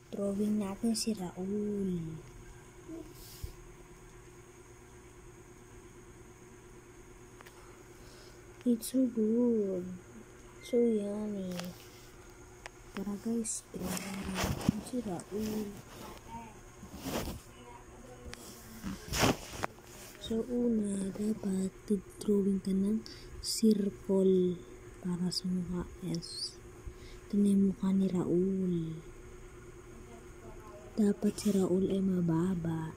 Drawing natin si Raul. It's so good. So yummy. Tara guys, drawing natin si Raul. So una, dapat drawing ka ng circle para sa mukha S. Ito na yung mukha ni Raul. Dapat si Raul ay mababa.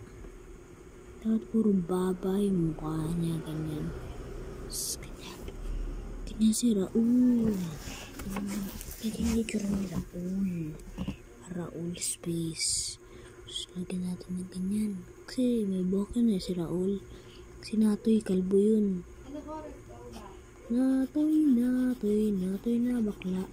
Dapat puro baba yung mukha niya, ganyan. Ganyan si Raul. Ganyan yung tsura ni Raul. Raul space. Tapos lagyan natin ng ganyan. Kasi may buhok na si Raul. Si Natoy, kalbo yun. Natoy na bakla.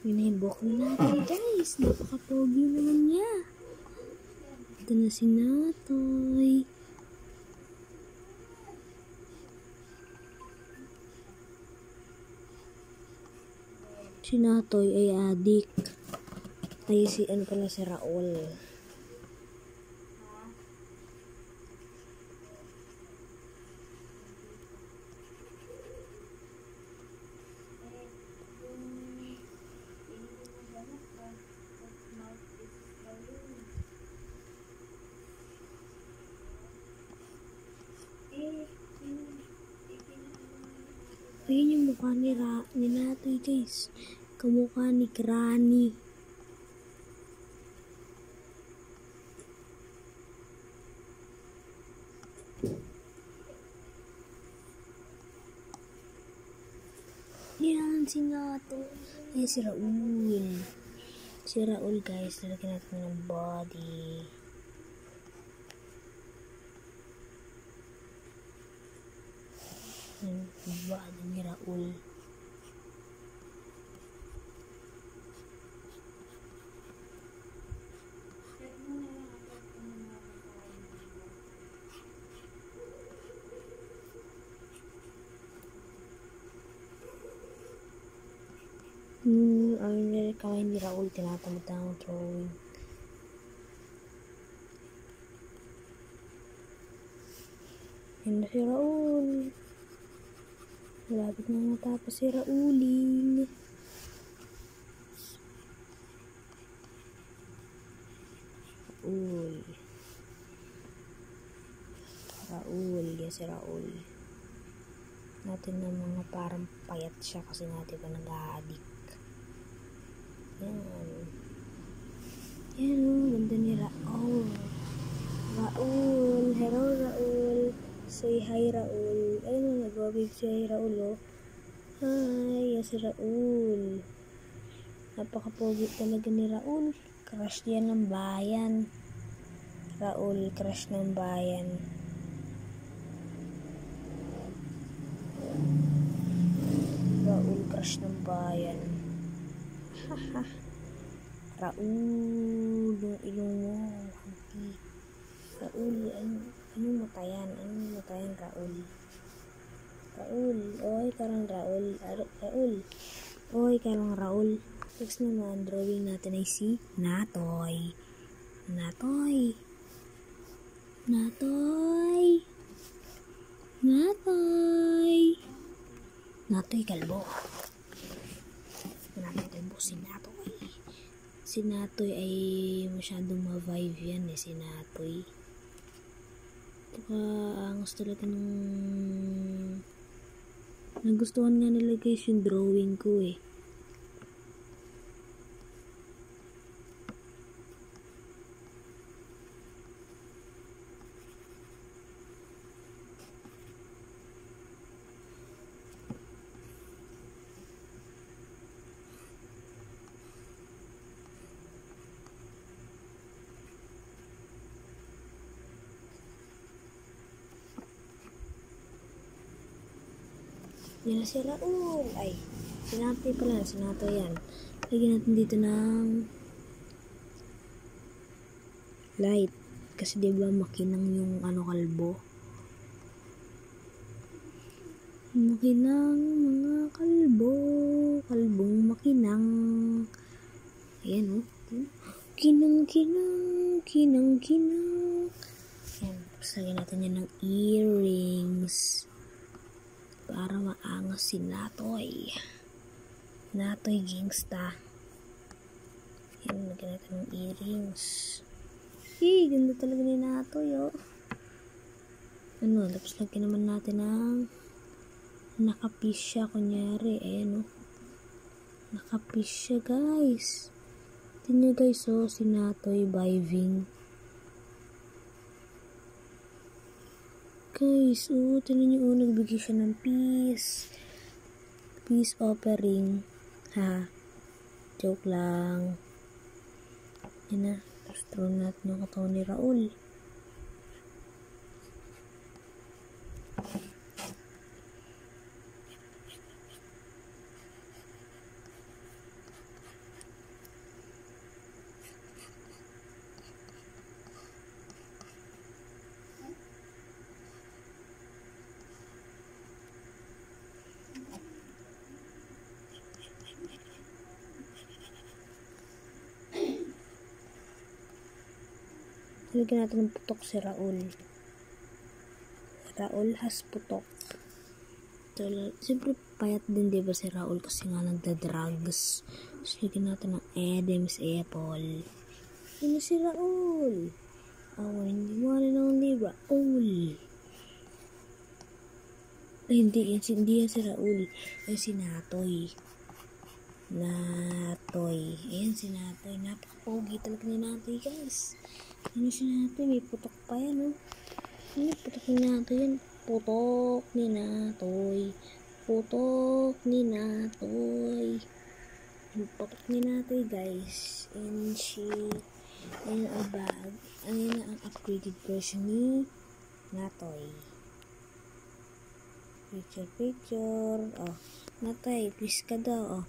Pinahibok na natin guys. Napaka-pogi naman niya. Ito na si Natoy. Si Natoy ay adik. Ay si ano pala si Raul. Ayun yung mukha ni Natoy guys. Kamukha ni Granny. Yan si Natoy. Ay si Raul. Si Raul guys. Lalagyan natin ng body. Yung body ni Raul. Ang nilikain ni Raul, tinatamad ang drawing. Yan na si Raul. Malapit na matapos si Rauling. Raul. Yan si Raul. Natin na mga parang payat siya kasi natin pa nag-aadik. Yan. Yan o, ganda ni Raul. Raul. Hello Raul. Say hi Raul. Ayun, nag-wave si Raul o. Hi, yan si Raul. Napaka-pogi talaga ni Raul. Crush yan ng bayan. Raul, crush ng bayan. Raul, crush ng bayan. Haha. Raul, yung ilong mo. Raul, anong matayan? Anong matayan, Raul? Raul, oy, karang Raul. Raul, oy, karang Raul. Next naman, drawing natin ay si Natoy. Natoy. Natoy. Natoy. Natoy kalbo. Natoy kalbo si Natoy. Si Natoy ay masyadong ma-vibe yan eh, si Natoy. Angas talaga nung nagustuhan nga nila guys yung drawing ko eh. Yan na si Raul. Ay, Sinatoy pala. Sinatoy yan. Lagyan natin dito ng light. Kasi diba makinang yung kalbo. Makinang mga kalbo. Kalbong makinang. Ayan o. Kinang. Ayan. Tapos lagyan natin yan ng earrings. Para maangas si Natoy. Natoy gangsta. Ayan. Lagyan natin ng earrings. Ganda talaga ni Natoy oh. Tapos lagyan naman natin ng nakapish siya, kunyari. Ayan, nakapish siya, guys. Tingnan nyo, guys, si Natoy vibing. Guys, tingnan nyo, nagbigay siya ng peace. Peace offering. Ha. Joke lang. Yan na. Tapos throw natin yung katawan ni Raul. Lagyan natin ng putok si Raul. Raul has putok. So, siyempre payat din diba si Raul kasi nga nagda-drugs. So, lagyan natin ng Adam's apple. Ano si Raul? Hindi mo naman diba? Hindi yan si Raul. Ay, si Natoy. Ayan si Natoy. Napaka-pogi talaga ni Natoy, guys. Ano si Natoy? May putok pa yan, Ano putok ni Natoy yan? Putok ni Natoy. Putok ni Natoy. Yung putok ni Natoy, guys. And ayun ang bag. Ayun na ang upgraded version ni Natoy. Picture. Natoy, please ka daw.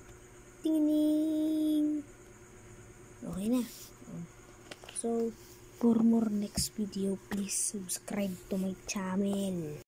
Tingning. Okay na. So, for more next video, please subscribe to my channel.